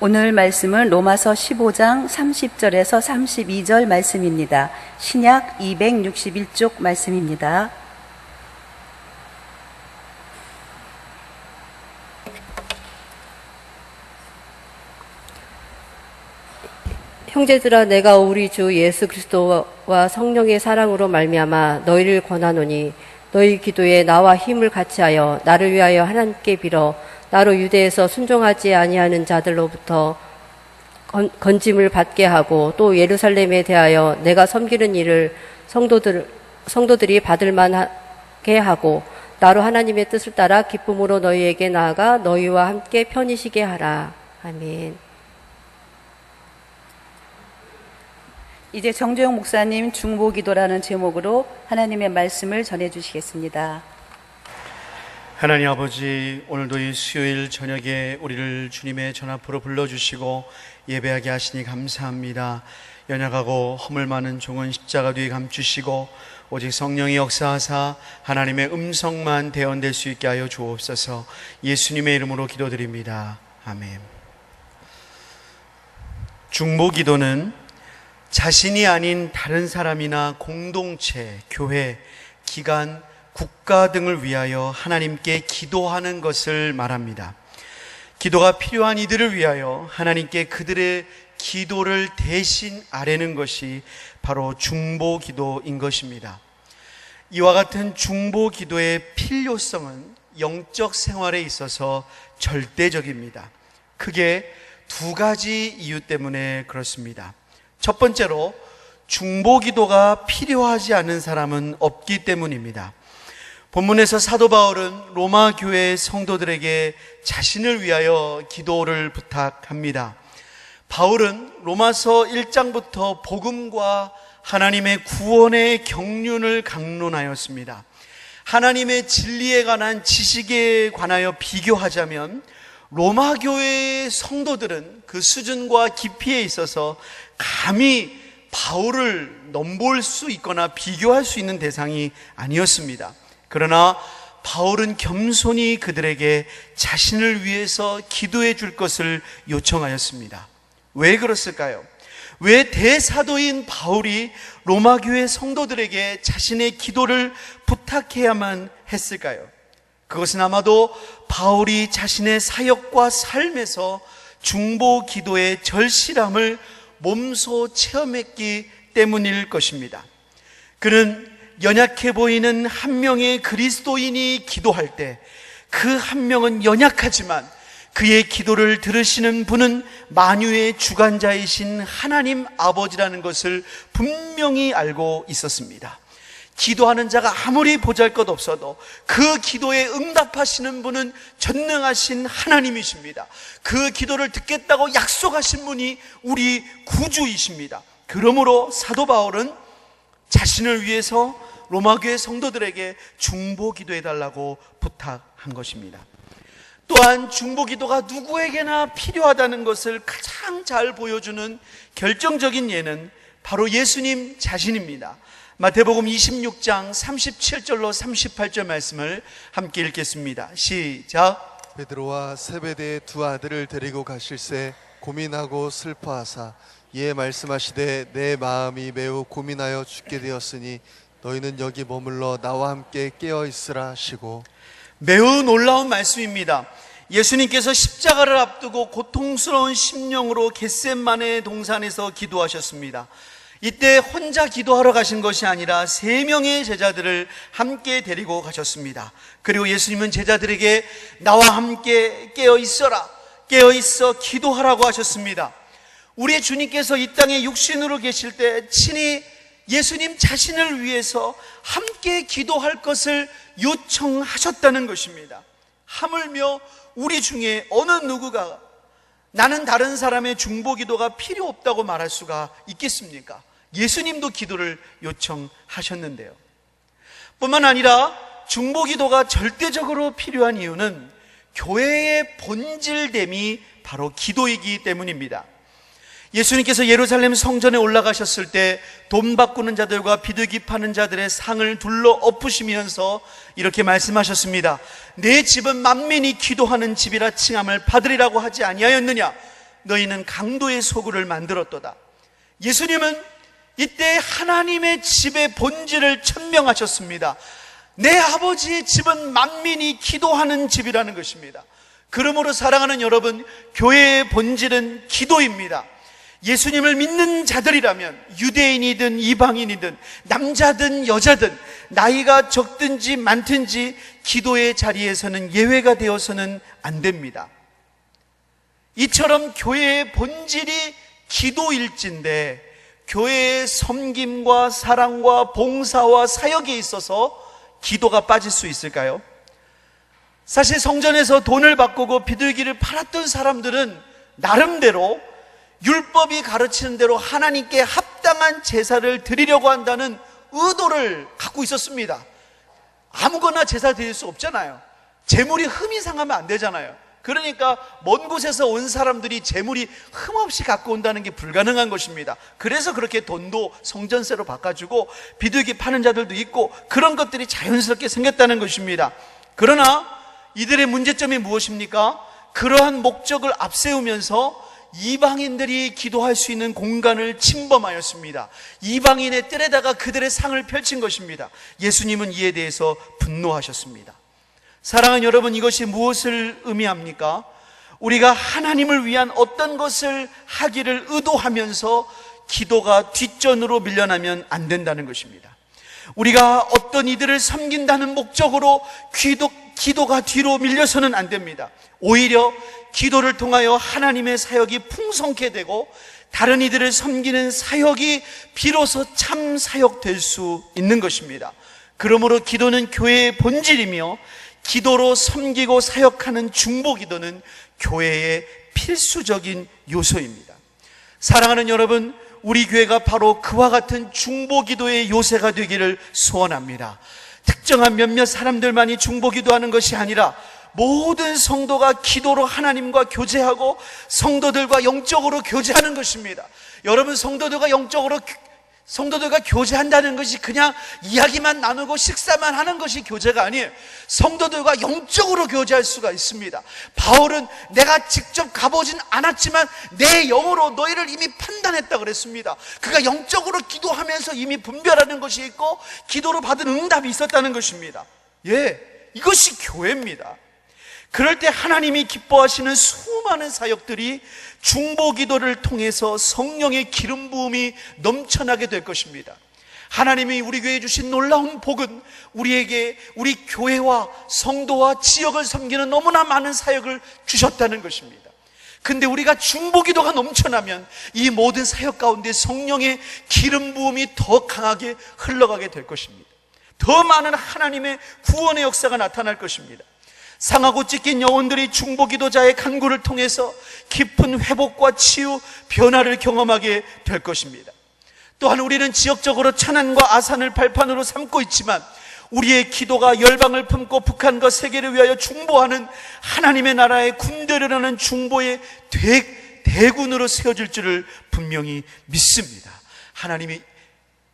오늘 말씀은 로마서 15장 30절에서 32절 말씀입니다. 신약 261쪽 말씀입니다. 형제들아, 내가 우리 주 예수 그리스도와 성령의 사랑으로 말미암아 너희를 권하노니 너희 기도에 나와 힘을 같이하여 나를 위하여 하나님께 빌어 나로 유대에서 순종하지 아니하는 자들로부터 건짐을 받게 하고, 또 예루살렘에 대하여 내가 섬기는 일을 성도들이 받을 만하게 하고, 나로 하나님의 뜻을 따라 기쁨으로 너희에게 나아가 너희와 함께 편히 쉬게 하라. 아멘. 이제 정조영 목사님 중보기도라는 제목으로 하나님의 말씀을 전해주시겠습니다. 하나님 아버지, 오늘도 이 수요일 저녁에 우리를 주님의 전 앞으로 불러주시고 예배하게 하시니 감사합니다. 연약하고 허물 많은 종은 십자가 뒤에 감추시고 오직 성령이 역사하사 하나님의 음성만 대언될 수 있게 하여 주옵소서. 예수님의 이름으로 기도드립니다. 아멘. 중보기도는 자신이 아닌 다른 사람이나 공동체, 교회, 기관, 국가 등을 위하여 하나님께 기도하는 것을 말합니다. 기도가 필요한 이들을 위하여 하나님께 그들의 기도를 대신 아뢰는 것이 바로 중보기도인 것입니다. 이와 같은 중보기도의 필요성은 영적 생활에 있어서 절대적입니다. 크게 두 가지 이유 때문에 그렇습니다. 첫 번째로, 중보기도가 필요하지 않은 사람은 없기 때문입니다. 본문에서 사도 바울은 로마 교회 성도들에게 자신을 위하여 기도를 부탁합니다. 바울은 로마서 1장부터 복음과 하나님의 구원의 경륜을 강론하였습니다. 하나님의 진리에 관한 지식에 관하여 비교하자면 로마 교회의 성도들은 그 수준과 깊이에 있어서 감히 바울을 넘볼 수 있거나 비교할 수 있는 대상이 아니었습니다. 그러나 바울은 겸손히 그들에게 자신을 위해서 기도해 줄 것을 요청하였습니다. 왜 그랬을까요? 왜 대사도인 바울이 로마 교회 성도들에게 자신의 기도를 부탁해야만 했을까요? 그것은 아마도 바울이 자신의 사역과 삶에서 중보 기도의 절실함을 몸소 체험했기 때문일 것입니다. 그는 연약해 보이는 한 명의 그리스도인이 기도할 때 그 한 명은 연약하지만 그의 기도를 들으시는 분은 만유의 주관자이신 하나님 아버지라는 것을 분명히 알고 있었습니다. 기도하는 자가 아무리 보잘것없어도 그 기도에 응답하시는 분은 전능하신 하나님이십니다. 그 기도를 듣겠다고 약속하신 분이 우리 구주이십니다. 그러므로 사도 바울은 자신을 위해서 로마교회 성도들에게 중보기도해달라고 부탁한 것입니다. 또한 중보기도가 누구에게나 필요하다는 것을 가장 잘 보여주는 결정적인 예는 바로 예수님 자신입니다. 마태복음 26장 37절로 38절 말씀을 함께 읽겠습니다. 시작. 베드로와 세베대의 두 아들을 데리고 가실새 고민하고 슬퍼하사 이에 말씀하시되 내 마음이 매우 고민하여 죽게 되었으니 너희는 여기 머물러 나와 함께 깨어 있으라 하시고. 매우 놀라운 말씀입니다. 예수님께서 십자가를 앞두고 고통스러운 심령으로 겟셋마네 동산에서 기도하셨습니다. 이때 혼자 기도하러 가신 것이 아니라 3명의 제자들을 함께 데리고 가셨습니다. 그리고 예수님은 제자들에게 나와 함께 깨어 있어라, 깨어 있어 기도하라고 하셨습니다. 우리의 주님께서 이 땅에 육신으로 계실 때 친히 예수님 자신을 위해서 함께 기도할 것을 요청하셨다는 것입니다. 하물며 우리 중에 어느 누구가 나는 다른 사람의 중보기도가 필요 없다고 말할 수가 있겠습니까? 예수님도 기도를 요청하셨는데요. 뿐만 아니라 중보기도가 절대적으로 필요한 이유는 교회의 본질됨이 바로 기도이기 때문입니다. 예수님께서 예루살렘 성전에 올라가셨을 때 돈 바꾸는 자들과 비둘기 파는 자들의 상을 둘러 엎으시면서 이렇게 말씀하셨습니다. 내 집은 만민이 기도하는 집이라 칭함을 받으리라고 하지 아니하였느냐? 너희는 강도의 소굴을 만들었도다. 예수님은 이때 하나님의 집의 본질을 천명하셨습니다. 내 아버지의 집은 만민이 기도하는 집이라는 것입니다. 그러므로 사랑하는 여러분, 교회의 본질은 기도입니다. 예수님을 믿는 자들이라면 유대인이든 이방인이든 남자든 여자든 나이가 적든지 많든지 기도의 자리에서는 예외가 되어서는 안 됩니다. 이처럼 교회의 본질이 기도일진데 교회의 섬김과 사랑과 봉사와 사역에 있어서 기도가 빠질 수 있을까요? 사실 성전에서 돈을 바꾸고 비둘기를 팔았던 사람들은 나름대로 율법이 가르치는 대로 하나님께 합당한 제사를 드리려고 한다는 의도를 갖고 있었습니다. 아무거나 제사 드릴 수 없잖아요. 재물이 흠이 상하면 안 되잖아요. 그러니까 먼 곳에서 온 사람들이 재물이 흠없이 갖고 온다는 게 불가능한 것입니다. 그래서 그렇게 돈도 성전세로 바꿔주고 비둘기 파는 자들도 있고 그런 것들이 자연스럽게 생겼다는 것입니다. 그러나 이들의 문제점이 무엇입니까? 그러한 목적을 앞세우면서 이방인들이 기도할 수 있는 공간을 침범하였습니다. 이방인의 뜰에다가 그들의 상을 펼친 것입니다. 예수님은 이에 대해서 분노하셨습니다. 사랑하는 여러분, 이것이 무엇을 의미합니까? 우리가 하나님을 위한 어떤 것을 하기를 의도하면서 기도가 뒷전으로 밀려나면 안 된다는 것입니다. 우리가 어떤 이들을 섬긴다는 목적으로 기도가 뒤로 밀려서는 안 됩니다. 오히려 기도를 통하여 하나님의 사역이 풍성케 되고 다른 이들을 섬기는 사역이 비로소 참 사역될 수 있는 것입니다. 그러므로 기도는 교회의 본질이며 기도로 섬기고 사역하는 중보기도는 교회의 필수적인 요소입니다. 사랑하는 여러분, 우리 교회가 바로 그와 같은 중보기도의 요새가 되기를 소원합니다. 특정한 몇몇 사람들만이 중보기도하는 것이 아니라 모든 성도가 기도로 하나님과 교제하고 성도들과 영적으로 교제하는 것입니다. 여러분, 성도들과 교제한다는 것이 그냥 이야기만 나누고 식사만 하는 것이 교제가 아니에요. 성도들과 영적으로 교제할 수가 있습니다. 바울은 내가 직접 가보진 않았지만 내 영으로 너희를 이미 판단했다 그랬습니다. 그가 영적으로 기도하면서 이미 분별하는 것이 있고 기도로 받은 응답이 있었다는 것입니다. 이것이 교회입니다. 그럴 때 하나님이 기뻐하시는 수많은 사역들이 중보기도를 통해서 성령의 기름 부음이 넘쳐나게 될 것입니다. 하나님이 우리 교회에 주신 놀라운 복은 우리에게 우리 교회와 성도와 지역을 섬기는 너무나 많은 사역을 주셨다는 것입니다. 근데 우리가 중보기도가 넘쳐나면 이 모든 사역 가운데 성령의 기름 부음이 더 강하게 흘러가게 될 것입니다. 더 많은 하나님의 구원의 역사가 나타날 것입니다. 상하고 찢긴 영혼들이 중보기도자의 간구를 통해서 깊은 회복과 치유, 변화를 경험하게 될 것입니다. 또한 우리는 지역적으로 천안과 아산을 발판으로 삼고 있지만 우리의 기도가 열방을 품고 북한과 세계를 위하여 중보하는 하나님의 나라의 군대라는 중보의 대군으로 세워질 줄을 분명히 믿습니다. 하나님이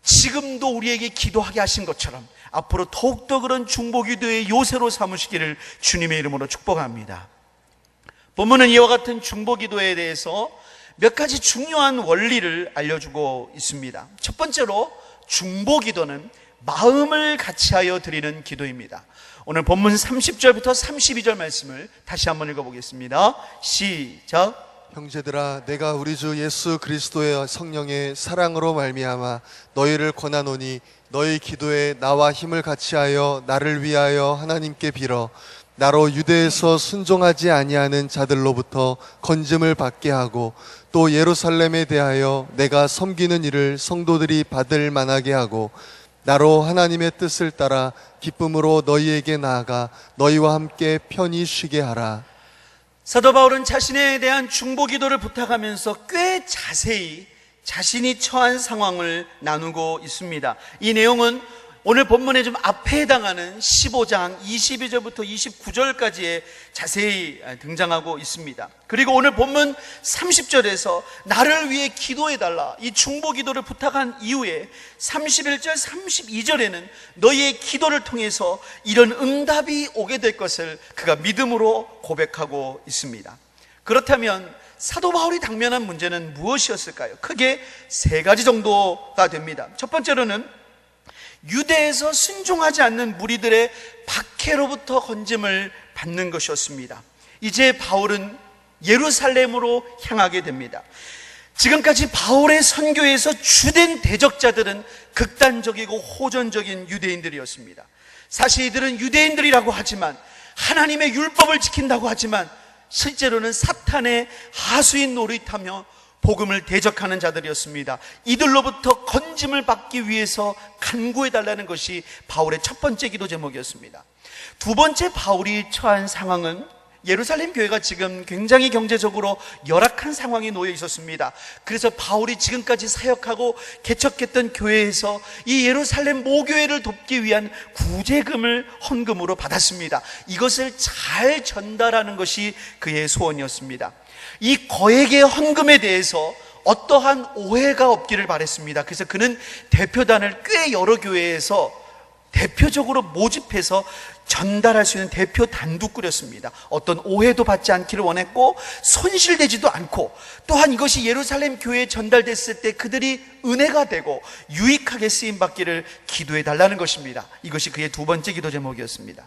지금도 우리에게 기도하게 하신 것처럼 앞으로 더욱더 그런 중보기도의 요새로 삼으시기를 주님의 이름으로 축복합니다. 본문은 이와 같은 중보기도에 대해서 몇 가지 중요한 원리를 알려주고 있습니다. 첫 번째로 중보기도는 마음을 같이하여 드리는 기도입니다. 오늘 본문 30절부터 32절 말씀을 다시 한번 읽어보겠습니다. 시작. 형제들아, 내가 우리 주 예수 그리스도의 성령의 사랑으로 말미암아 너희를 권하노니 너희 기도에 나와 힘을 같이하여 나를 위하여 하나님께 빌어 나로 유대에서 순종하지 아니하는 자들로부터 건짐을 받게 하고 또 예루살렘에 대하여 내가 섬기는 일을 성도들이 받을 만하게 하고 나로 하나님의 뜻을 따라 기쁨으로 너희에게 나아가 너희와 함께 편히 쉬게 하라. 사도 바울은 자신에 대한 중보기도를 부탁하면서 꽤 자세히 자신이 처한 상황을 나누고 있습니다. 이 내용은 오늘 본문에 좀 앞에 해당하는 15장 22절부터 29절까지에 자세히 등장하고 있습니다. 그리고 오늘 본문 30절에서 나를 위해 기도해달라, 이 중보기도를 부탁한 이후에 31절 32절에는 너희의 기도를 통해서 이런 응답이 오게 될 것을 그가 믿음으로 고백하고 있습니다. 그렇다면 사도 바울이 당면한 문제는 무엇이었을까요? 크게 세 가지 정도가 됩니다. 첫 번째로는 유대에서 순종하지 않는 무리들의 박해로부터 건짐을 받는 것이었습니다. 이제 바울은 예루살렘으로 향하게 됩니다. 지금까지 바울의 선교에서 주된 대적자들은 극단적이고 호전적인 유대인들이었습니다. 사실 이들은 유대인들이라고 하지만, 하나님의 율법을 지킨다고 하지만 실제로는 사탄의 하수인 노릇하며 복음을 대적하는 자들이었습니다. 이들로부터 건짐을 받기 위해서 간구해달라는 것이 바울의 첫 번째 기도 제목이었습니다. 두 번째, 바울이 처한 상황은 예루살렘 교회가 지금 굉장히 경제적으로 열악한 상황에 놓여 있었습니다. 그래서 바울이 지금까지 사역하고 개척했던 교회에서 이 예루살렘 모교회를 돕기 위한 구제금을 헌금으로 받았습니다. 이것을 잘 전달하는 것이 그의 소원이었습니다. 이 거액의 헌금에 대해서 어떠한 오해가 없기를 바랬습니다. 그래서 그는 대표단을 꽤 여러 교회에서 대표적으로 모집해서 전달할 수 있는 대표 단도 꾸렸습니다. 어떤 오해도 받지 않기를 원했고, 손실되지도 않고, 또한 이것이 예루살렘 교회에 전달됐을 때 그들이 은혜가 되고 유익하게 쓰임받기를 기도해 달라는 것입니다. 이것이 그의 두 번째 기도 제목이었습니다.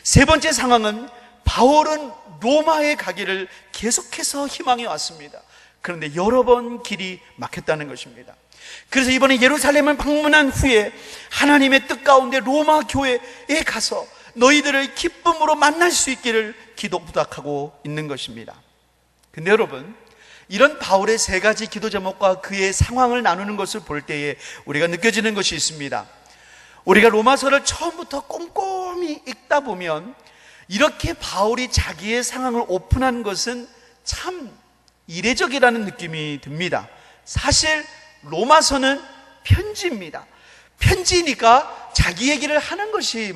세 번째 상황은 바울은 로마에 가기를 계속해서 희망해 왔습니다. 그런데 여러 번 길이 막혔다는 것입니다. 그래서 이번에 예루살렘을 방문한 후에 하나님의 뜻 가운데 로마 교회에 가서 너희들을 기쁨으로 만날 수 있기를 기도 부탁하고 있는 것입니다. 근데 여러분, 이런 바울의 세 가지 기도 제목과 그의 상황을 나누는 것을 볼 때에 우리가 느껴지는 것이 있습니다. 우리가 로마서를 처음부터 꼼꼼히 읽다 보면 이렇게 바울이 자기의 상황을 오픈한 것은 참 이례적이라는 느낌이 듭니다. 사실 로마서는 편지입니다. 편지니까 자기 얘기를 하는 것이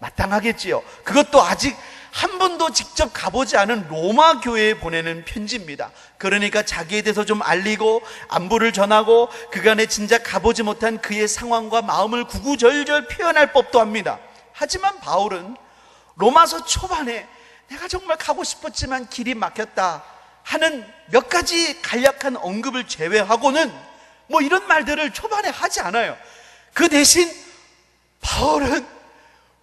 마땅하겠지요. 그것도 아직 한 번도 직접 가보지 않은 로마 교회에 보내는 편지입니다. 그러니까 자기에 대해서 좀 알리고 안부를 전하고 그간에 진작 가보지 못한 그의 상황과 마음을 구구절절 표현할 법도 합니다. 하지만 바울은 로마서 초반에 내가 정말 가고 싶었지만 길이 막혔다 하는 몇 가지 간략한 언급을 제외하고는 이런 말들을 초반에 하지 않아요. 그 대신 바울은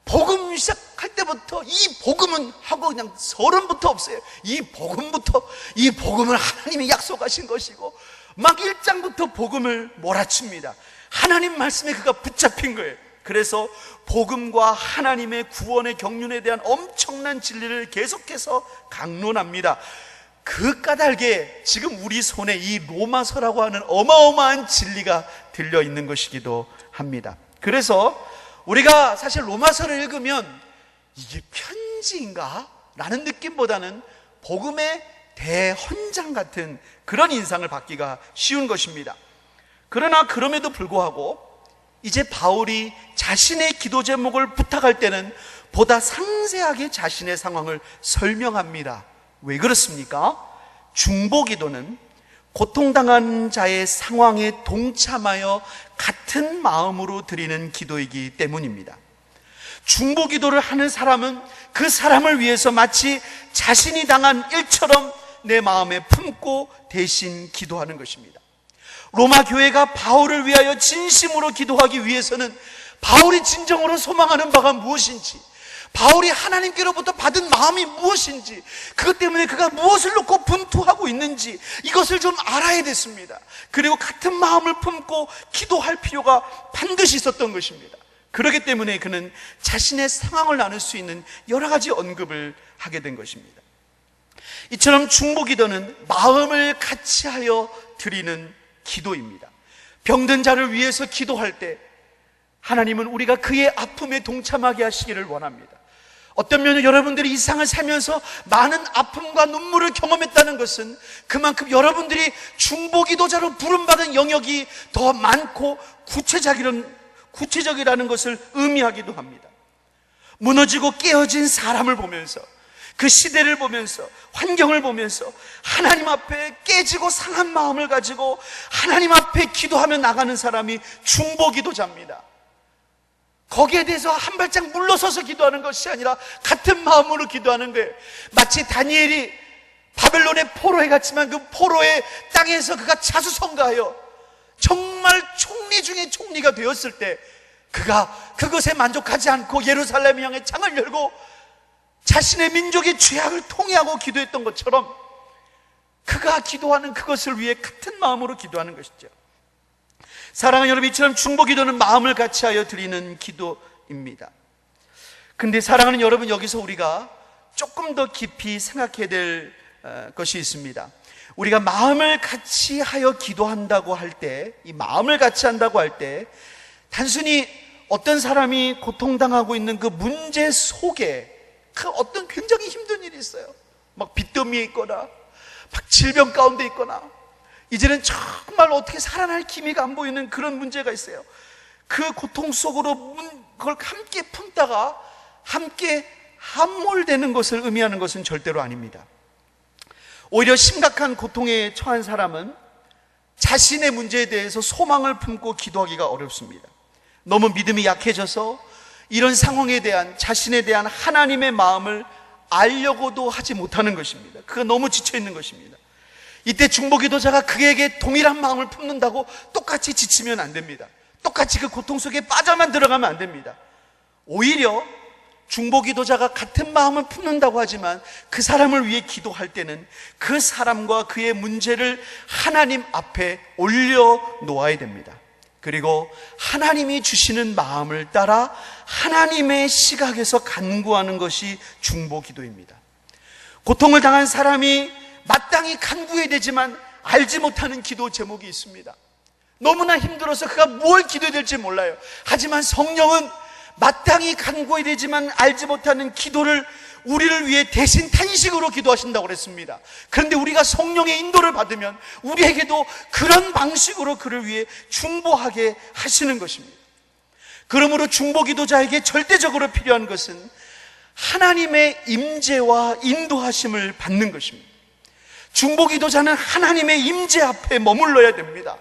복음 시작할 때부터 이 복음은 하고 그냥 서론부터 없어요. 이 복음을 하나님이 약속하신 것이고 막 1장부터 복음을 몰아칩니다. 하나님 말씀에 그가 붙잡힌 거예요. 그래서 복음과 하나님의 구원의 경륜에 대한 엄청난 진리를 계속해서 강론합니다. 그 까닭에 지금 우리 손에 이 로마서라고 하는 어마어마한 진리가 들려 있는 것이기도 합니다. 그래서 우리가 사실 로마서를 읽으면 이게 편지인가? 라는 느낌보다는 복음의 대헌장 같은 그런 인상을 받기가 쉬운 것입니다. 그러나 그럼에도 불구하고 이제 바울이 자신의 기도 제목을 부탁할 때는 보다 상세하게 자신의 상황을 설명합니다. 왜 그렇습니까? 중보기도는 고통당한 자의 상황에 동참하여 같은 마음으로 드리는 기도이기 때문입니다. 중보기도를 하는 사람은 그 사람을 위해서 마치 자신이 당한 일처럼 내 마음에 품고 대신 기도하는 것입니다. 로마 교회가 바울을 위하여 진심으로 기도하기 위해서는 바울이 진정으로 소망하는 바가 무엇인지, 바울이 하나님께로부터 받은 마음이 무엇인지, 그것 때문에 그가 무엇을 놓고 분투하고 있는지 이것을 좀 알아야 됐습니다. 그리고 같은 마음을 품고 기도할 필요가 반드시 있었던 것입니다. 그렇기 때문에 그는 자신의 상황을 나눌 수 있는 여러 가지 언급을 하게 된 것입니다. 이처럼 중보기도는 마음을 같이하여 드리는 기도입니다. 병든 자를 위해서 기도할 때 하나님은 우리가 그의 아픔에 동참하게 하시기를 원합니다. 어떤 면에 여러분들이 이 세상을 살면서 많은 아픔과 눈물을 경험했다는 것은 그만큼 여러분들이 중보기도자로 부름받은 영역이 더 많고 구체적이라는 것을 의미하기도 합니다. 무너지고 깨어진 사람을 보면서, 그 시대를 보면서, 환경을 보면서 하나님 앞에 깨지고 상한 마음을 가지고 하나님 앞에 기도하며 나가는 사람이 중보기도자입니다. 거기에 대해서 한 발짝 물러서서 기도하는 것이 아니라 같은 마음으로 기도하는 거예요. 마치 다니엘이 바벨론의 포로에 갔지만 그 포로의 땅에서 그가 자수성가하여 정말 총리 중에 총리가 되었을 때 그가 그것에 만족하지 않고 예루살렘 향해 창을 열고 자신의 민족의 죄악을 통회하고 기도했던 것처럼 그가 기도하는 그것을 위해 같은 마음으로 기도하는 것이죠. 사랑하는 여러분, 이처럼 중보 기도는 마음을 같이하여 드리는 기도입니다. 근데 사랑하는 여러분, 여기서 우리가 조금 더 깊이 생각해야 될 것이 있습니다. 우리가 마음을 같이하여 기도한다고 할 때, 이 마음을 같이 한다고 할 때 단순히 어떤 사람이 고통당하고 있는 그 문제 속에 그 어떤 굉장히 힘든 일이 있어요. 막 빚더미에 있거나 막 질병 가운데 있거나 이제는 정말 어떻게 살아날 기미가 안 보이는 그런 문제가 있어요. 그 고통 속으로 그걸 함께 품다가 함께 함몰되는 것을 의미하는 것은 절대로 아닙니다. 오히려 심각한 고통에 처한 사람은 자신의 문제에 대해서 소망을 품고 기도하기가 어렵습니다. 너무 믿음이 약해져서 이런 상황에 대한, 자신에 대한 하나님의 마음을 알려고도 하지 못하는 것입니다. 그가 너무 지쳐있는 것입니다. 이때 중보기도자가 그에게 동일한 마음을 품는다고 똑같이 지치면 안 됩니다. 똑같이 그 고통 속에 빠져만 들어가면 안 됩니다. 오히려 중보기도자가 같은 마음을 품는다고 하지만 그 사람을 위해 기도할 때는 그 사람과 그의 문제를 하나님 앞에 올려놓아야 됩니다. 그리고 하나님이 주시는 마음을 따라 하나님의 시각에서 간구하는 것이 중보기도입니다. 고통을 당한 사람이 마땅히 간구해야 되지만 알지 못하는 기도 제목이 있습니다. 너무나 힘들어서 그가 뭘 기도해야 될지 몰라요. 하지만 성령은 마땅히 간구해야 되지만 알지 못하는 기도를 우리를 위해 대신 탄식으로 기도하신다고 그랬습니다. 그런데 우리가 성령의 인도를 받으면 우리에게도 그런 방식으로 그를 위해 중보하게 하시는 것입니다. 그러므로 중보기도자에게 절대적으로 필요한 것은 하나님의 임재와 인도하심을 받는 것입니다. 중보기도자는 하나님의 임재 앞에 머물러야 됩니다.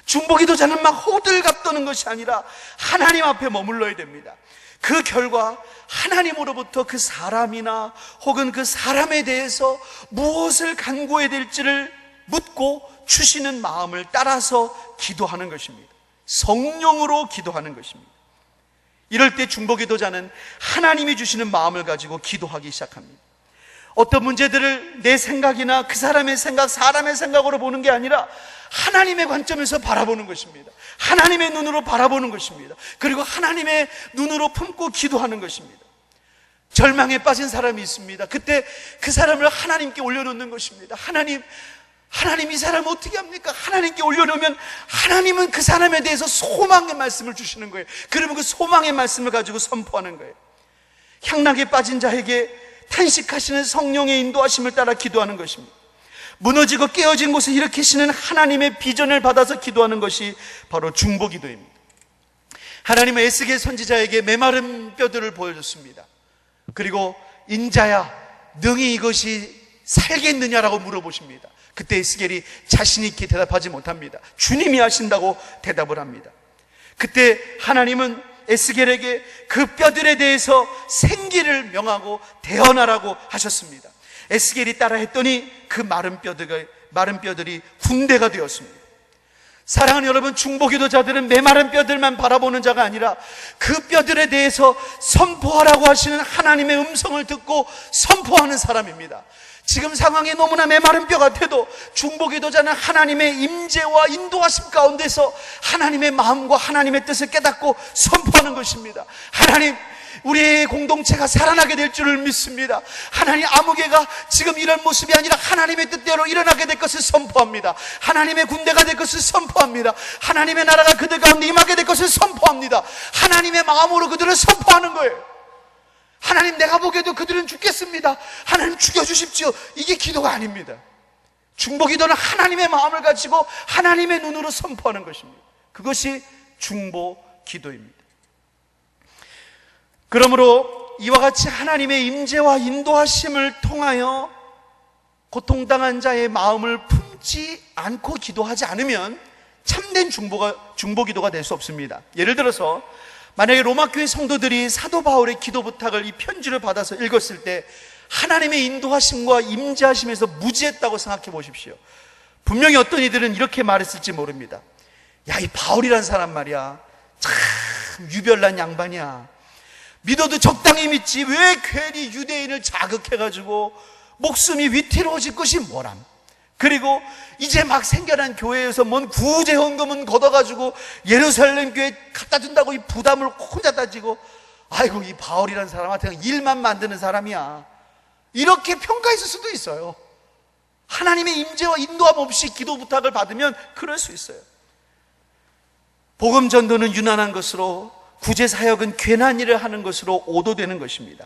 중보기도자는 막 호들갑 떠는 것이 아니라 하나님 앞에 머물러야 됩니다. 그 결과 하나님으로부터 그 사람이나 혹은 그 사람에 대해서 무엇을 간구해야 될지를 묻고 주시는 마음을 따라서 기도하는 것입니다. 성령으로 기도하는 것입니다. 이럴 때 중보기도자는 하나님이 주시는 마음을 가지고 기도하기 시작합니다. 어떤 문제들을 내 생각이나 그 사람의 생각, 사람의 생각으로 보는 게 아니라 하나님의 관점에서 바라보는 것입니다. 하나님의 눈으로 바라보는 것입니다. 그리고 하나님의 눈으로 품고 기도하는 것입니다. 절망에 빠진 사람이 있습니다. 그때 그 사람을 하나님께 올려놓는 것입니다. 하나님 이 사람을 어떻게 합니까? 하나님께 올려놓으면 하나님은 그 사람에 대해서 소망의 말씀을 주시는 거예요. 그러면 그 소망의 말씀을 가지고 선포하는 거예요. 향락에 빠진 자에게 탄식하시는 성령의 인도하심을 따라 기도하는 것입니다. 무너지고 깨어진 곳을 일으키시는 하나님의 비전을 받아서 기도하는 것이 바로 중보기도입니다. 하나님은 에스겔 선지자에게 메마른 뼈들을 보여줬습니다. 그리고 인자야 능히 이것이 살겠느냐라고 물어보십니다. 그때 에스겔이 자신 있게 대답하지 못합니다. 주님이 하신다고 대답을 합니다. 그때 하나님은 에스겔에게 그 뼈들에 대해서 생기를 명하고 대언하라고 하셨습니다. 에스겔이 따라 했더니 그 마른 뼈들이 군대가 되었습니다. 사랑하는 여러분, 중보기도자들은 메마른 뼈들만 바라보는 자가 아니라 그 뼈들에 대해서 선포하라고 하시는 하나님의 음성을 듣고 선포하는 사람입니다. 지금 상황이 너무나 메마른 뼈 같아도 중보기도자는 하나님의 임재와 인도하심 가운데서 하나님의 마음과 하나님의 뜻을 깨닫고 선포하는 것입니다. 하나님, 우리의 공동체가 살아나게 될 줄을 믿습니다. 하나님, 아무개가 지금 이런 모습이 아니라 하나님의 뜻대로 일어나게 될 것을 선포합니다. 하나님의 군대가 될 것을 선포합니다. 하나님의 나라가 그들 가운데 임하게 될 것을 선포합니다. 하나님의 마음으로 그들을 선포하는 거예요. 하나님, 내가 보기에도 그들은 죽겠습니다. 하나님, 죽여주십시오. 이게 기도가 아닙니다. 중보기도는 하나님의 마음을 가지고 하나님의 눈으로 선포하는 것입니다. 그것이 중보기도입니다. 그러므로 이와 같이 하나님의 임재와 인도하심을 통하여 고통당한 자의 마음을 품지 않고 기도하지 않으면 참된 중보기도가 될 수 없습니다. 예를 들어서 만약에 로마교회 성도들이 사도 바울의 기도 부탁을 이 편지를 받아서 읽었을 때 하나님의 인도하심과 임재하심에서 무지했다고 생각해 보십시오. 분명히 어떤 이들은 이렇게 말했을지 모릅니다. 야, 이 바울이란 사람 말이야, 참 유별난 양반이야. 믿어도 적당히 믿지 왜 괜히 유대인을 자극해가지고 목숨이 위태로워질 것이 뭐람. 그리고 이제 막 생겨난 교회에서 뭔 구제 헌금은 걷어가지고 예루살렘 교회에 갖다 준다고 이 부담을 혼자 따지고, 아이고 이 바울이라는 사람한테는 일만 만드는 사람이야, 이렇게 평가했을 수도 있어요. 하나님의 임재와 인도함 없이 기도 부탁을 받으면 그럴 수 있어요. 복음 전도는 유난한 것으로, 구제 사역은 괜한 일을 하는 것으로 오도되는 것입니다.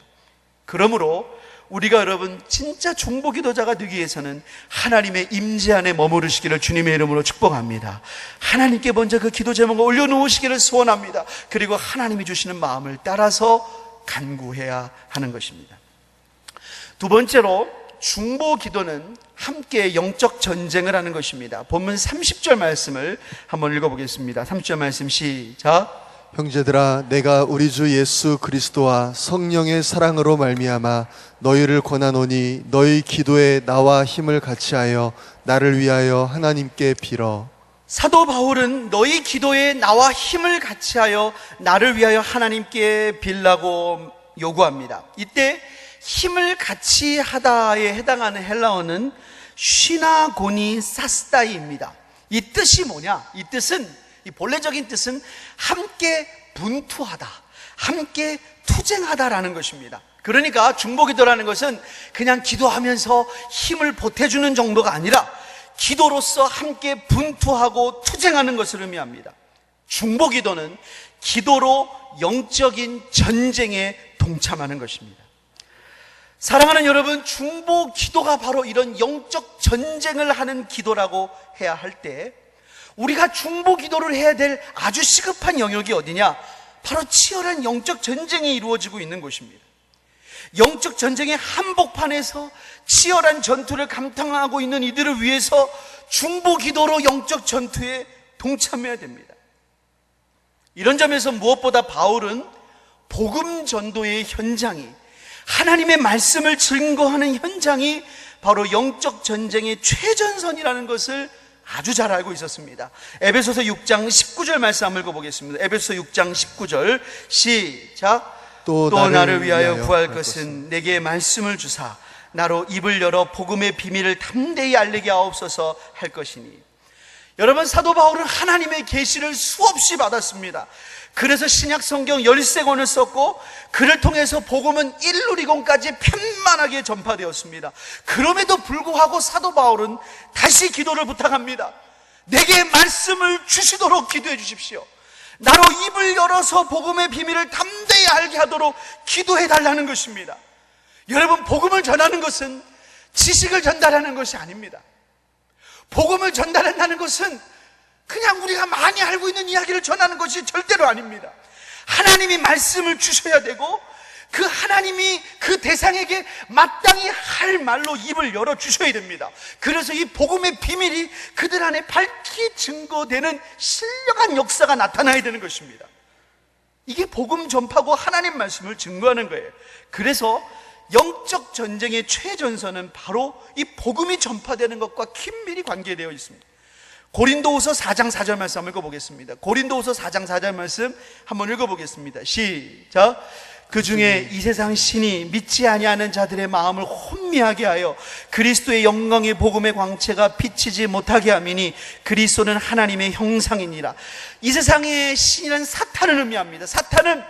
그러므로 우리가 여러분 진짜 중보 기도자가 되기 위해서는 하나님의 임재 안에 머무르시기를 주님의 이름으로 축복합니다. 하나님께 먼저 그 기도 제목을 올려놓으시기를 소원합니다. 그리고 하나님이 주시는 마음을 따라서 간구해야 하는 것입니다. 두 번째로, 중보 기도는 함께 영적 전쟁을 하는 것입니다. 본문 30절 말씀을 한번 읽어보겠습니다. 30절 말씀 시작. 형제들아, 내가 우리 주 예수 그리스도와 성령의 사랑으로 말미암아 너희를 권하노니 너희 기도에 나와 힘을 같이하여 나를 위하여 하나님께 빌어. 사도 바울은 너희 기도에 나와 힘을 같이하여 나를 위하여 하나님께 빌라고 요구합니다. 이때 힘을 같이 하다에 해당하는 헬라어는 쉬나고니 사스다이입니다. 이 뜻이 뭐냐? 이 뜻은, 이 본래적인 뜻은 함께 분투하다, 함께 투쟁하다라는 것입니다. 그러니까 중보기도라는 것은 그냥 기도하면서 힘을 보태주는 정도가 아니라 기도로서 함께 분투하고 투쟁하는 것을 의미합니다. 중보기도는 기도로 영적인 전쟁에 동참하는 것입니다. 사랑하는 여러분, 중보기도가 바로 이런 영적 전쟁을 하는 기도라고 해야 할 때, 우리가 중보기도를 해야 될 아주 시급한 영역이 어디냐? 바로 치열한 영적 전쟁이 이루어지고 있는 곳입니다. 영적 전쟁의 한복판에서 치열한 전투를 감당하고 있는 이들을 위해서 중보기도로 영적 전투에 동참해야 됩니다. 이런 점에서 무엇보다 바울은 복음 전도의 현장이, 하나님의 말씀을 증거하는 현장이 바로 영적 전쟁의 최전선이라는 것을 아주 잘 알고 있었습니다. 에베소서 6장 19절 말씀 한번 읽어보겠습니다. 에베소서 6장 19절 시작. 또 나를 위하여 구할 것은 내게 말씀을 주사 나로 입을 열어 복음의 비밀을 담대히 알리게 하옵소서 할 것이니. 여러분, 사도 바울은 하나님의 계시를 수없이 받았습니다. 그래서 신약 성경 13권을 썼고, 그를 통해서 복음은 일루리곤까지 편만하게 전파되었습니다. 그럼에도 불구하고 사도 바울은 다시 기도를 부탁합니다. 내게 말씀을 주시도록 기도해 주십시오. 나로 입을 열어서 복음의 비밀을 담대히 알게 하도록 기도해 달라는 것입니다. 여러분, 복음을 전하는 것은 지식을 전달하는 것이 아닙니다. 복음을 전달한다는 것은 그냥 우리가 많이 알고 있는 이야기를 전하는 것이 절대로 아닙니다. 하나님이 말씀을 주셔야 되고, 그 하나님이 그 대상에게 마땅히 할 말로 입을 열어 주셔야 됩니다. 그래서 이 복음의 비밀이 그들 안에 밝히 증거되는 신령한 역사가 나타나야 되는 것입니다. 이게 복음 전파고 하나님 말씀을 증거하는 거예요. 그래서 영적 전쟁의 최전선은 바로 이 복음이 전파되는 것과 긴밀히 관계되어 있습니다. 고린도후서 4장 4절 말씀 한번 읽어보겠습니다. 고린도후서 4장 4절 말씀 한번 읽어보겠습니다. 시작. 그 중에 이 세상 신이 믿지 아니하는 자들의 마음을 혼미하게 하여 그리스도의 영광의 복음의 광채가 비치지 못하게 함이니 그리스도는 하나님의 형상이니라. 이 세상의 신이란 사탄을 의미합니다. 사탄은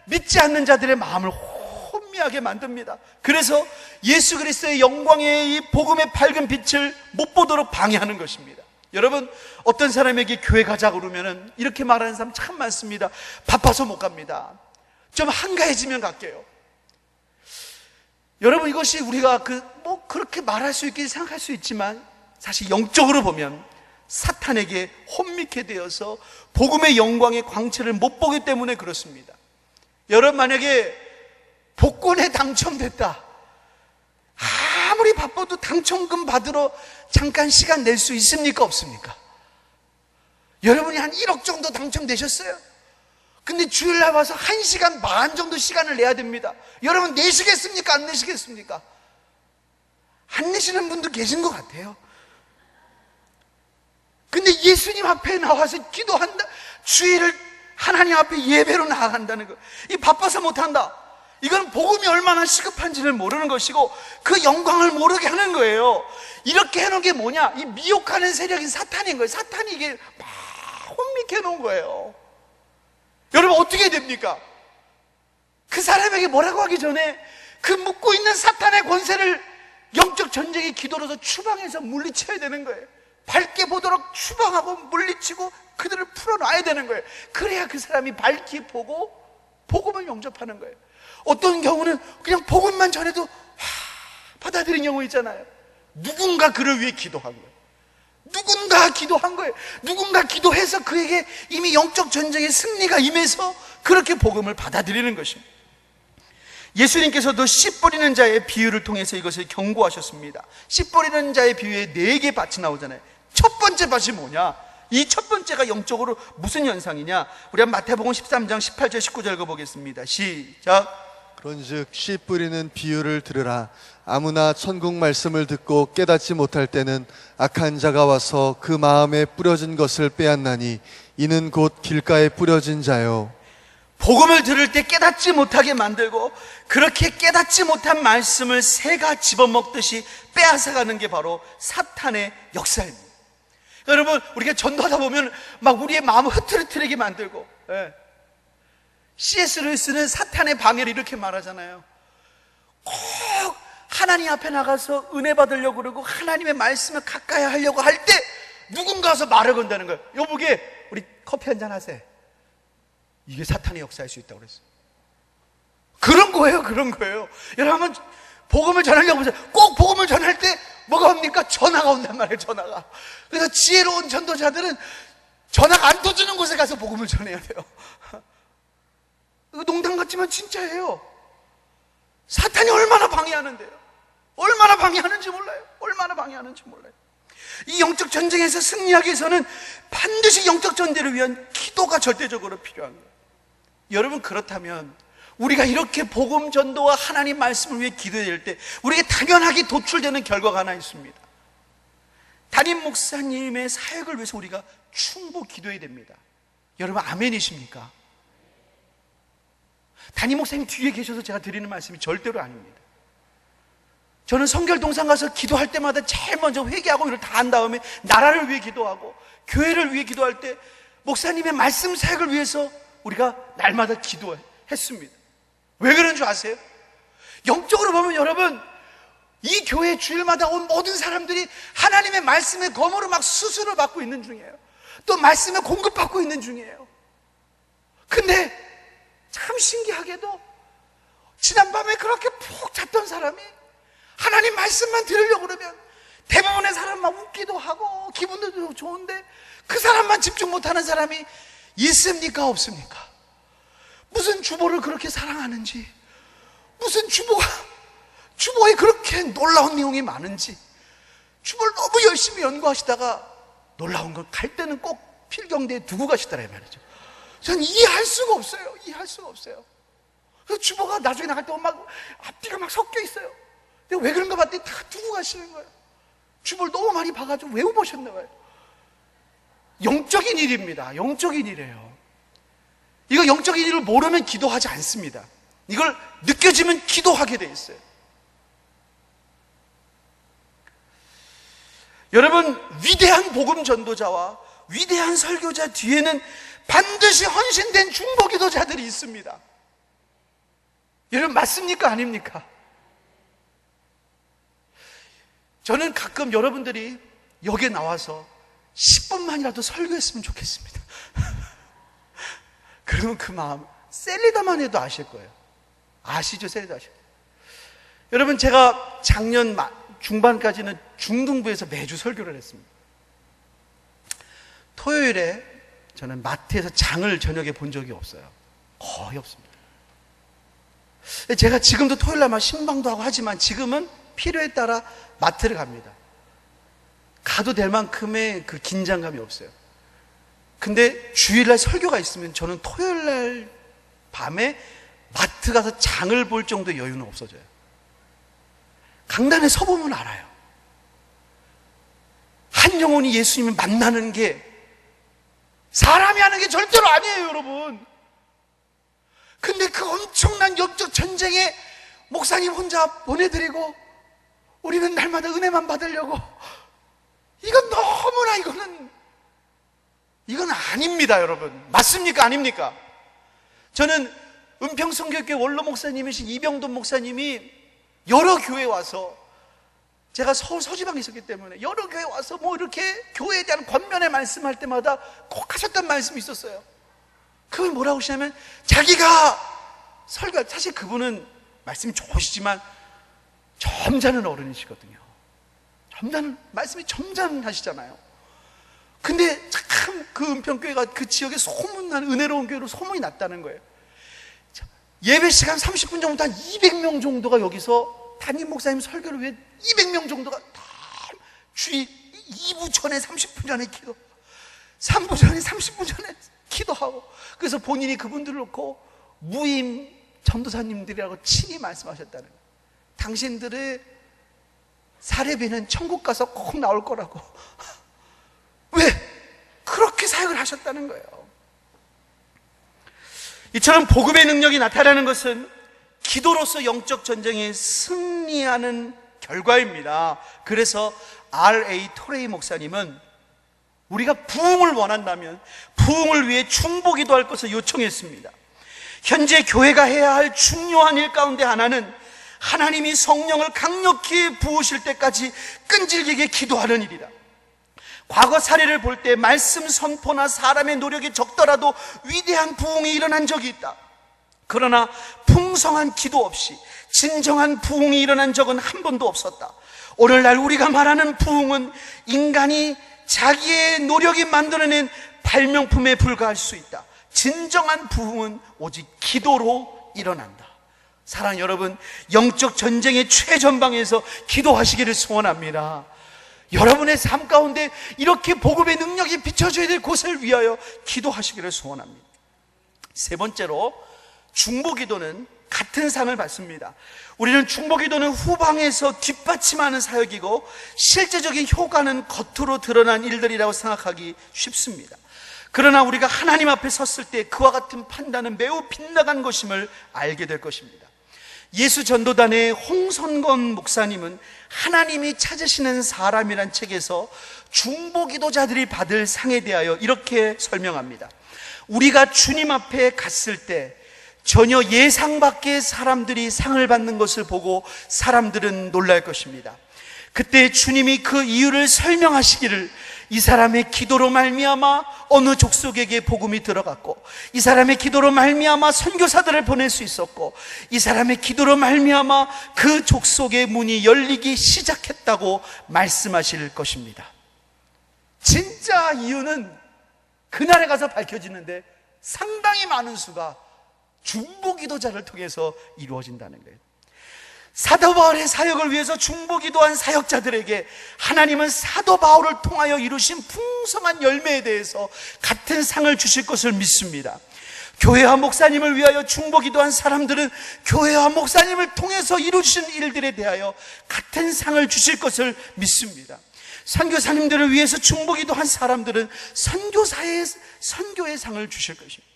믿지 않는 자들의 마음을 혼미하게 만듭니다. 그래서 예수 그리스도의 영광의 이 복음의 밝은 빛을 못 보도록 방해하는 것입니다. 여러분, 어떤 사람에게 교회 가자고 그러면은 이렇게 말하는 사람 참 많습니다. 바빠서 못 갑니다. 좀 한가해지면 갈게요. 여러분, 이것이 우리가 그렇게 말할 수 있게 생각할 수 있지만, 사실 영적으로 보면 사탄에게 혼미케 되어서 복음의 영광의 광채를 못 보기 때문에 그렇습니다. 여러분, 만약에 복권에 당첨됐다, 아무리 바빠도 당첨금 받으러 잠깐 시간 낼 수 있습니까? 없습니까? 여러분이 한 1억 정도 당첨되셨어요? 근데 주일날 와서 1시간 반 정도 시간을 내야 됩니다. 여러분, 내시겠습니까? 안 내시겠습니까? 안 내시는 분도 계신 것 같아요. 근데 예수님 앞에 나와서 기도한다, 주일을 하나님 앞에 예배로 나아간다는 거, 이 바빠서 못한다, 이건 복음이 얼마나 시급한지를 모르는 것이고 그 영광을 모르게 하는 거예요. 이렇게 해놓은 게 뭐냐? 이 미혹하는 세력인 사탄인 거예요. 사탄이 이게 막 혼미케 해놓은 거예요. 여러분 어떻게 됩니까? 그 사람에게 뭐라고 하기 전에 그 묶고 있는 사탄의 권세를 영적 전쟁의 기도로서 추방해서 물리쳐야 되는 거예요. 밝게 보도록 추방하고 물리치고 그들을 풀어놔야 되는 거예요. 그래야 그 사람이 밝게 보고 복음을 영접하는 거예요. 어떤 경우는 그냥 복음만 전해도 받아들인 경우 있잖아요. 누군가 그를 위해 기도한 거예요. 누군가 기도한 거예요. 누군가 기도해서 그에게 이미 영적 전쟁의 승리가 임해서 그렇게 복음을 받아들이는 것입니다. 예수님께서도 씨 뿌리는 자의 비유를 통해서 이것을 경고하셨습니다. 씨 뿌리는 자의 비유에 4개 밭이 나오잖아요. 첫 번째 밭이 뭐냐? 이 첫 번째가 영적으로 무슨 현상이냐? 우리 한번 마태복음 13장 18절 19절 읽어보겠습니다. 시작. 그런즉 씨 뿌리는 비유를 들으라. 아무나 천국 말씀을 듣고 깨닫지 못할 때는 악한 자가 와서 그 마음에 뿌려진 것을 빼앗나니 이는 곧 길가에 뿌려진 자요. 복음을 들을 때 깨닫지 못하게 만들고 그렇게 깨닫지 못한 말씀을 새가 집어먹듯이 빼앗아가는 게 바로 사탄의 역사입니다. 여러분, 우리가 전도하다 보면 막 우리의 마음을 흐트러뜨리게 만들고, C.S. 루이스는 사탄의 방해를 이렇게 말하잖아요. 꼭 하나님 앞에 나가서 은혜 받으려고 그러고 하나님의 말씀을 가까이 하려고 할 때 누군가 와서 말을 건다는 거예요. 여보게 우리 커피 한잔 하세요. 이게 사탄의 역사일 수 있다고 그랬어요. 그런 거예요. 그런 거예요. 여러분, 복음을 전하려고 보세요. 꼭 복음을 전할 때 뭐가 옵니까? 전화가 온단 말이에요. 전화가. 그래서 지혜로운 전도자들은 전화가 안 터지는 곳에 가서 복음을 전해야 돼요. 농담 같지만 진짜예요. 사탄이 얼마나 방해하는데요. 얼마나 방해하는지 몰라요. 얼마나 방해하는지 몰라요. 이 영적 전쟁에서 승리하기 위해서는 반드시 영적 전쟁을 위한 기도가 절대적으로 필요한 거예요. 여러분, 그렇다면 우리가 이렇게 복음 전도와 하나님 말씀을 위해 기도해야 될 때 우리에게 당연하게 도출되는 결과가 하나 있습니다. 담임 목사님의 사역을 위해서 우리가 충고 기도해야 됩니다. 여러분, 아멘이십니까? 담임 목사님 뒤에 계셔서 제가 드리는 말씀이 절대로 아닙니다. 저는 성결동산 가서 기도할 때마다 제일 먼저 회개하고 이걸 다 한 다음에 나라를 위해 기도하고 교회를 위해 기도할 때 목사님의 말씀 사역을 위해서 우리가 날마다 기도했습니다. 왜 그런 줄 아세요? 영적으로 보면 여러분, 이 교회 주일마다 온 모든 사람들이 하나님의 말씀의 검으로 막 수술을 받고 있는 중이에요. 또 말씀을 공급받고 있는 중이에요. 근데 참 신기하게도 지난밤에 그렇게 푹 잤던 사람이 하나님 말씀만 들으려고 그러면 대부분의 사람만 웃기도 하고 기분도 좋은데 그 사람만 집중 못하는 사람이 있습니까? 없습니까? 무슨 주보를 그렇게 사랑하는지, 무슨 주보에 그렇게 놀라운 내용이 많은지, 주보를 너무 열심히 연구하시다가 놀라운 건 갈 때는 꼭 필경대에 두고 가시더라 이 말이죠. 저는 이해할 수가 없어요. 이해할 수가 없어요. 그래서 주보가 나중에 나갈 때 막 앞뒤가 막 섞여 있어요. 근데 왜 그런가 봤더니 다 두고 가시는 거예요. 주보를 너무 많이 봐가지고 외워보셨나 봐요. 영적인 일입니다. 영적인 일이에요. 이거 영적인 일을 모르면 기도하지 않습니다. 이걸 느껴지면 기도하게 돼 있어요. 여러분, 위대한 복음 전도자와 위대한 설교자 뒤에는 반드시 헌신된 중보 기도자들이 있습니다. 여러분, 맞습니까? 아닙니까? 저는 가끔 여러분들이 여기에 나와서 10분만이라도 설교했으면 좋겠습니다. 그러면 그 마음, 셀리다만 해도 아실 거예요. 아시죠? 셀리다 아시죠? 여러분, 제가 작년 중반까지는 중등부에서 매주 설교를 했습니다. 토요일에 저는 마트에서 장을 저녁에 본 적이 없어요. 거의 없습니다. 제가 지금도 토요일날만 신방도 하고 하지만 지금은 필요에 따라 마트를 갑니다. 가도 될 만큼의 그 긴장감이 없어요. 근데 주일날 설교가 있으면 저는 토요일날 밤에 마트 가서 장을 볼 정도의 여유는 없어져요. 강단에 서보면 알아요. 한 영혼이 예수님을 만나는 게 사람이 하는 게 절대로 아니에요, 여러분. 근데 그 엄청난 영적 전쟁에 목사님 혼자 보내드리고 우리는 날마다 은혜만 받으려고, 이건 너무나, 이건 아닙니다, 여러분. 맞습니까? 아닙니까? 저는 은평성교회 원로 목사님이신 이병돈 목사님이 여러 교회에 와서, 제가 서울 서지방에 있었기 때문에 여러 교회에 와서 뭐 이렇게 교회에 대한 권면의 말씀할 때마다 꼭 하셨던 말씀이 있었어요. 그건 뭐라고 하시냐면, 자기가 사실 그분은 말씀이 좋으시지만 점잖은 어른이시거든요. 말씀이 점잖하시잖아요. 근데 참 그 은평교회가 그 지역에 소문난 은혜로운 교회로 소문이 났다는 거예요. 예배 시간 30분 전부터 한 200명 정도가 여기서 담임 목사님 설교를 위해 200명 정도가 다 주의 2부 전에 30분 전에 기도, 3부 전에 30분 전에 기도하고, 그래서 본인이 그분들을 놓고 무임 전도사님들이라고 친히 말씀하셨다는 거예요. 당신들의 사례비는 천국 가서 꼭 나올 거라고. 왜? 그렇게 사역을 하셨다는 거예요. 이처럼 복음의 능력이 나타나는 것은 기도로서 영적 전쟁에 승리하는 결과입니다. 그래서 R.A. 토레이 목사님은 우리가 부흥을 원한다면 부흥을 위해 중보기도할 것을 요청했습니다. 현재 교회가 해야 할 중요한 일 가운데 하나는 하나님이 성령을 강력히 부으실 때까지 끈질기게 기도하는 일이다. 과거 사례를 볼 때 말씀 선포나 사람의 노력이 적더라도 위대한 부흥이 일어난 적이 있다. 그러나 풍성한 기도 없이 진정한 부흥이 일어난 적은 한 번도 없었다. 오늘날 우리가 말하는 부흥은 인간이 자기의 노력이 만들어낸 발명품에 불과할 수 있다. 진정한 부흥은 오직 기도로 일어난다. 사랑하는 여러분, 영적 전쟁의 최전방에서 기도하시기를 소원합니다. 여러분의 삶 가운데 이렇게 복음의 능력이 비춰져야 될 곳을 위하여 기도하시기를 소원합니다. 세 번째로, 중보기도는 같은 상을 받습니다. 우리는 중보기도는 후방에서 뒷받침하는 사역이고 실제적인 효과는 겉으로 드러난 일들이라고 생각하기 쉽습니다. 그러나 우리가 하나님 앞에 섰을 때 그와 같은 판단은 매우 빗나간 것임을 알게 될 것입니다. 예수전도단의 홍선건 목사님은 하나님이 찾으시는 사람이란 책에서 중보기도자들이 받을 상에 대하여 이렇게 설명합니다. 우리가 주님 앞에 갔을 때 전혀 예상 밖의 사람들이 상을 받는 것을 보고 사람들은 놀랄 것입니다. 그때 주님이 그 이유를 설명하시기를, 이 사람의 기도로 말미암아 어느 족속에게 복음이 들어갔고, 이 사람의 기도로 말미암아 선교사들을 보낼 수 있었고, 이 사람의 기도로 말미암아 그 족속의 문이 열리기 시작했다고 말씀하실 것입니다. 진짜 이유는 그날에 가서 밝혀지는데 상당히 많은 수가 중보기도자를 통해서 이루어진다는 거예요. 사도 바울의 사역을 위해서 중보기도한 사역자들에게 하나님은 사도 바울을 통하여 이루신 풍성한 열매에 대해서 같은 상을 주실 것을 믿습니다. 교회와 목사님을 위하여 중보기도한 사람들은 교회와 목사님을 통해서 이루신 일들에 대하여 같은 상을 주실 것을 믿습니다. 선교사님들을 위해서 중보기도한 사람들은 선교의 상을 주실 것입니다.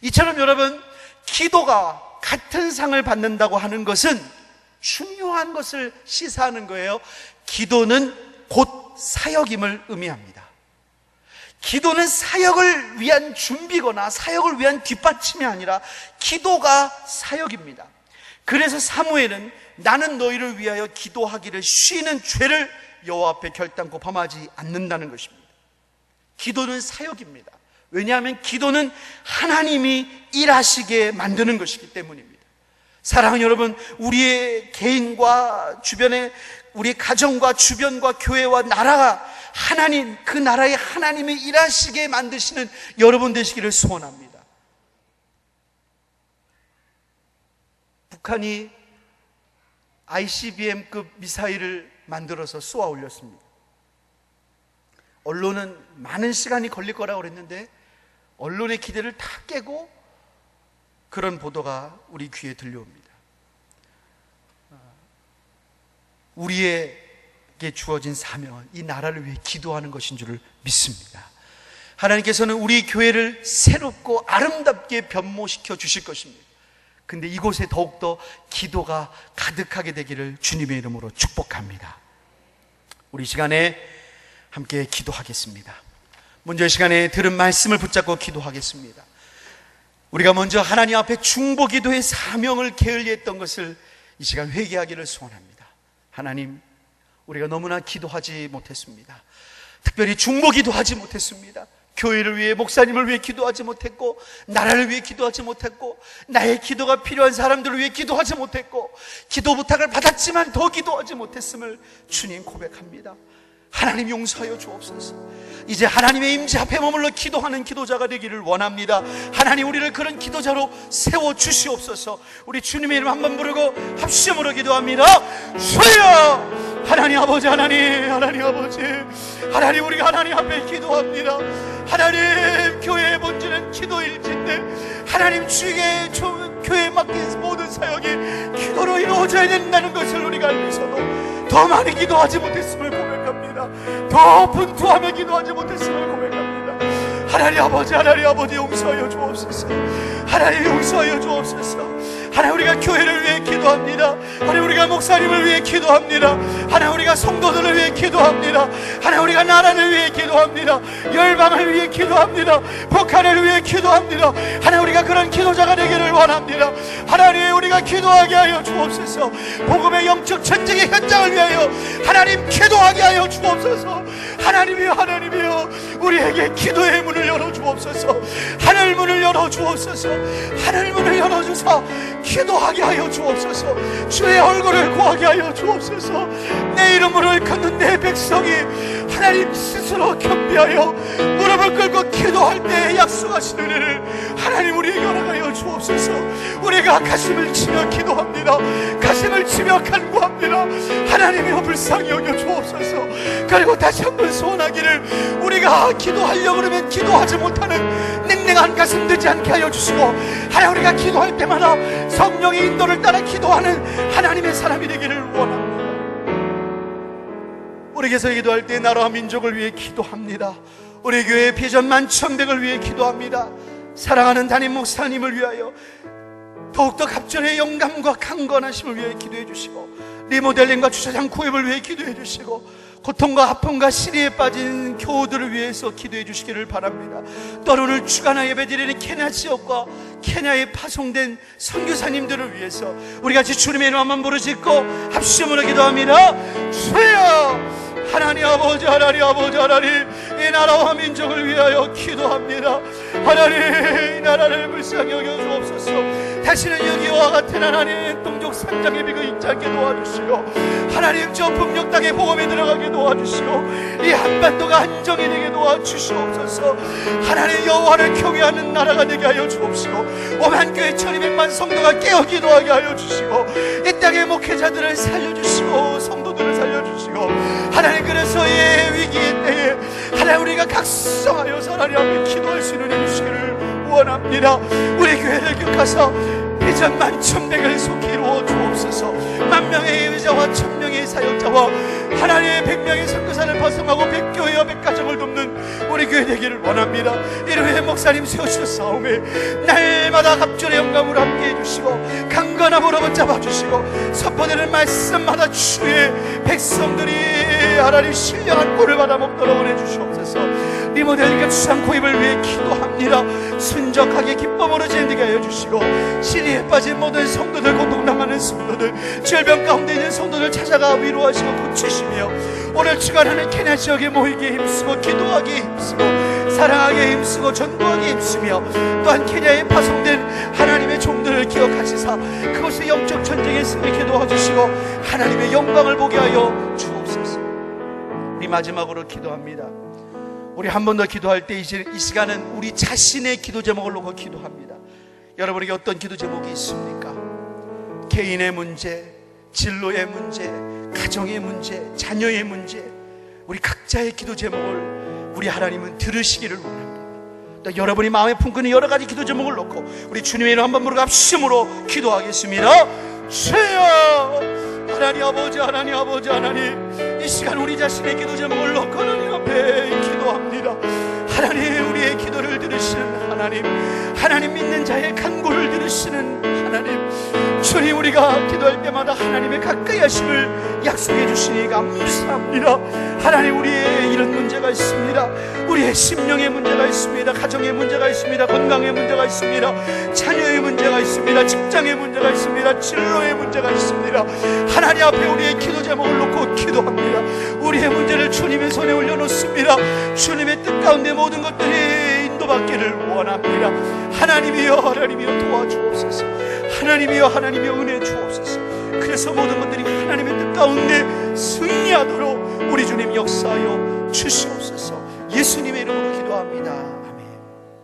이처럼 여러분, 기도가 같은 상을 받는다고 하는 것은 중요한 것을 시사하는 거예요. 기도는 곧 사역임을 의미합니다. 기도는 사역을 위한 준비거나 사역을 위한 뒷받침이 아니라 기도가 사역입니다. 그래서 사무엘은 나는 너희를 위하여 기도하기를 쉬는 죄를 여호와 앞에 결단코 범하지 않는다는 것입니다. 기도는 사역입니다. 왜냐하면 기도는 하나님이 일하시게 만드는 것이기 때문입니다. 사랑하는 여러분, 우리의 개인과 주변의 우리 가정과 주변과 교회와 나라가 하나님, 그 나라의 하나님이 일하시게 만드시는 여러분 되시기를 소원합니다. 북한이 ICBM급 미사일을 만들어서 쏘아 올렸습니다. 언론은 많은 시간이 걸릴 거라고 그랬는데 언론의 기대를 다 깨고 그런 보도가 우리 귀에 들려옵니다. 우리에게 주어진 사명은 이 나라를 위해 기도하는 것인 줄을 믿습니다. 하나님께서는 우리 교회를 새롭고 아름답게 변모시켜 주실 것입니다. 근데 이곳에 더욱더 기도가 가득하게 되기를 주님의 이름으로 축복합니다. 우리 시간에 함께 기도하겠습니다. 먼저 이 시간에 들은 말씀을 붙잡고 기도하겠습니다. 우리가 먼저 하나님 앞에 중보기도의 사명을 게을리했던 것을 이 시간 회개하기를 소원합니다. 하나님, 우리가 너무나 기도하지 못했습니다. 특별히 중보기도하지 못했습니다. 교회를 위해, 목사님을 위해 기도하지 못했고, 나라를 위해 기도하지 못했고, 나의 기도가 필요한 사람들을 위해 기도하지 못했고, 기도 부탁을 받았지만 더 기도하지 못했음을 주님 고백합니다. 하나님 용서하여 주옵소서. 이제 하나님의 임재 앞에 머물러 기도하는 기도자가 되기를 원합니다. 하나님, 우리를 그런 기도자로 세워 주시옵소서. 우리 주님의 이름 한번 부르고 합심으로 기도합니다. 주여! 하나님 아버지, 하나님 아버지, 하나님, 우리가 하나님 앞에 기도합니다. 하나님, 교회의 본질은 기도일진데 하나님, 주에게 교회에 맡긴 모든 사역이 기도로 이루어져야 된다는 것을 우리가 알면서도 더 많이 기도하지 못했음을 고백합니다. 더 분투하며 기도하지 못했음을 고백합니다. 하나님 아버지 용서하여 주옵소서. 하나님 용서하여 주옵소서. 하나님, 우리가 교회를 위해 기도합니다. 하나님, 우리가 목사님을 위해 기도합니다. 하나님, 우리가 성도들을 위해 기도합니다. 하나님, 우리가 나라를 위해 기도합니다. 열방을 위해 기도합니다. 북한을 위해 기도합니다. 하나님, 우리가 그런 기도자가 되기를 원합니다. 하나님, 우리가 기도하게 하여 주옵소서. 복음의 영적 전쟁의 현장을 위하여 하나님 기도하게 하여 주옵소서. 하나님이여, 우리에게 기도의 문을 열어 주옵소서. 하늘 문을 열어 주옵소서. 하늘 문을 열어 주사 기도하게 하여 주옵소서. 주의 얼굴을 구하게 하여 주옵소서. 내 이름을 걷는 내 백성이 하나님 스스로 겸비하여 무릎을 꿇고 기도할 때 약속하시는 일을 하나님 우리에게 허락하여 주옵소서. 우리가 가슴을 치며 기도합니다. 가슴을 치며 간구합니다. 하나님이여, 불쌍히 여겨 주옵소서. 그리고 다시 한번 소원하기를, 우리가 기도하려고 그러면 기도하지 못하는 냉랭한 가슴 되지 않게 하여 주시고, 하나님, 우리가 기도할 때마다 성령의 인도를 따라 기도하는 하나님의 사람이 되기를 원합니다. 우리께서 기도할 때 나라와 민족을 위해 기도합니다. 우리 교회의 비전 11,100을 위해 기도합니다. 사랑하는 담임 목사님을 위하여 더욱더 갑절의 영감과 강건하심을 위해 기도해 주시고, 리모델링과 주차장 구입을 위해 기도해 주시고, 고통과 아픔과 시리에 빠진 교우들을 위해서 기도해 주시기를 바랍니다. 또 오늘 주간화 예배드리는 케냐 지역과 케냐에 파송된 선교사님들을 위해서 우리 같이 주님의 이름 한번 부르짖고 합심으로 기도합니다. 주여! 하나님 아버지, 이 나라와 민족을 위하여 기도합니다. 하나님, 이 나라를 불쌍히 여겨 주옵소서. 다시는 여기와 같은 하나님 동족 산장의 비가 있지 않게 도와주시고, 하나님 저 북녘 땅에 복음이 들어가게 도와주시고, 이 한반도가 안정이 되게 도와주시옵소서. 하나님, 여호와를 경외하는 나라가 되게 하여 주옵시고, 오만 교회 1200만 성도가 깨어 기도하게 하여 주시고, 이 땅의 목회자들을 살려주시고, 성도들을 살려주시고, 하나님, 그래서 이 위기의 때에 하나님, 우리가 각성하여서 하나님 앞에 기도할 수 있는 힘 주시기를 원합니다. 우리 교회를 기억하사 비전 11,100을 속히 이루어 주옵소서. 10,000명의 예배자와 1,000명의 사역자와 하나님의 100명의 선교사를 파송하고 100교회와 100가정을 돕는 우리 교회 되기를 원합니다. 이르회 목사님 세우셨사오매 날마다 갑절의 영감으로 함께 해주시고, 강건함으로 붙잡아 주시고, 선포되는 말씀마다 주의 백성들이 하나님 신령한 꼴을 받아 먹도록 은혜 주시옵소서. 리모델링과 주상 구입을 위해 기도합니다. 순적하게 기쁨으로 지내게 하여 주시고, 시리에 빠진 모든 성도들, 고통당하는 성도들, 질병 가운데 있는 성도들 찾아가 위로하시고 고치시며, 오늘 주간하는 케냐 지역에 모이기에 힘쓰고, 기도하기에 힘쓰고, 사랑하기에 힘쓰고, 전도하기에 힘쓰며, 또한 케냐에 파송된 하나님의 종들을 기억하시사 그것의 영적 전쟁에 승리케 도와주시고 하나님의 영광을 보게 하여 주옵소서. 우리 마지막으로 기도합니다. 우리 한 번 더 기도할 때 이 시간은 우리 자신의 기도 제목을 놓고 기도합니다. 여러분에게 어떤 기도 제목이 있습니까? 개인의 문제, 진로의 문제, 가정의 문제, 자녀의 문제, 우리 각자의 기도 제목을 우리 하나님은 들으시기를 원합니다. 또 여러분이 마음에 품고는 여러 가지 기도 제목을 놓고 우리 주님의 이름 한번 부르고 합심으로 기도하겠습니다. 주여! 하나님 아버지, 하나님 아버지, 하나님, 이 시간 우리 자신의 기도 제목을 놓고 하나님 앞에 기도합니다. 하나님, 우리의 기도를 들으시는 하나님, 하나님 믿는 자의 간구를 들으시는 하나님, 주님, 우리가 기도할 때마다 하나님의 가까이 하심을 약속해 주시니 감사합니다. 하나님, 우리의 이런 문제가 있습니다. 우리의 심령의 문제가 있습니다. 가정의 문제가 있습니다. 건강의 문제가 있습니다. 자녀의 문제가 있습니다. 직장의 문제가 있습니다. 진로의 문제가 있습니다. 하나님 앞에 우리의 기도 제목을 놓고 기도합니다. 우리의 문제를 주님의 손에 올려놓습니다. 주님의 뜻 가운데 모든 것들이 인도받기를 원합니다. 하나님이여, 하나님이여 도와주옵소서. 하나님이여, 하나님이여 은혜 주옵소서. 그래서 모든 것들이 하나님의 뜻 가운데 승리하도록 우리 주님 역사하여 주시옵소서. 예수님의 이름으로 기도합니다.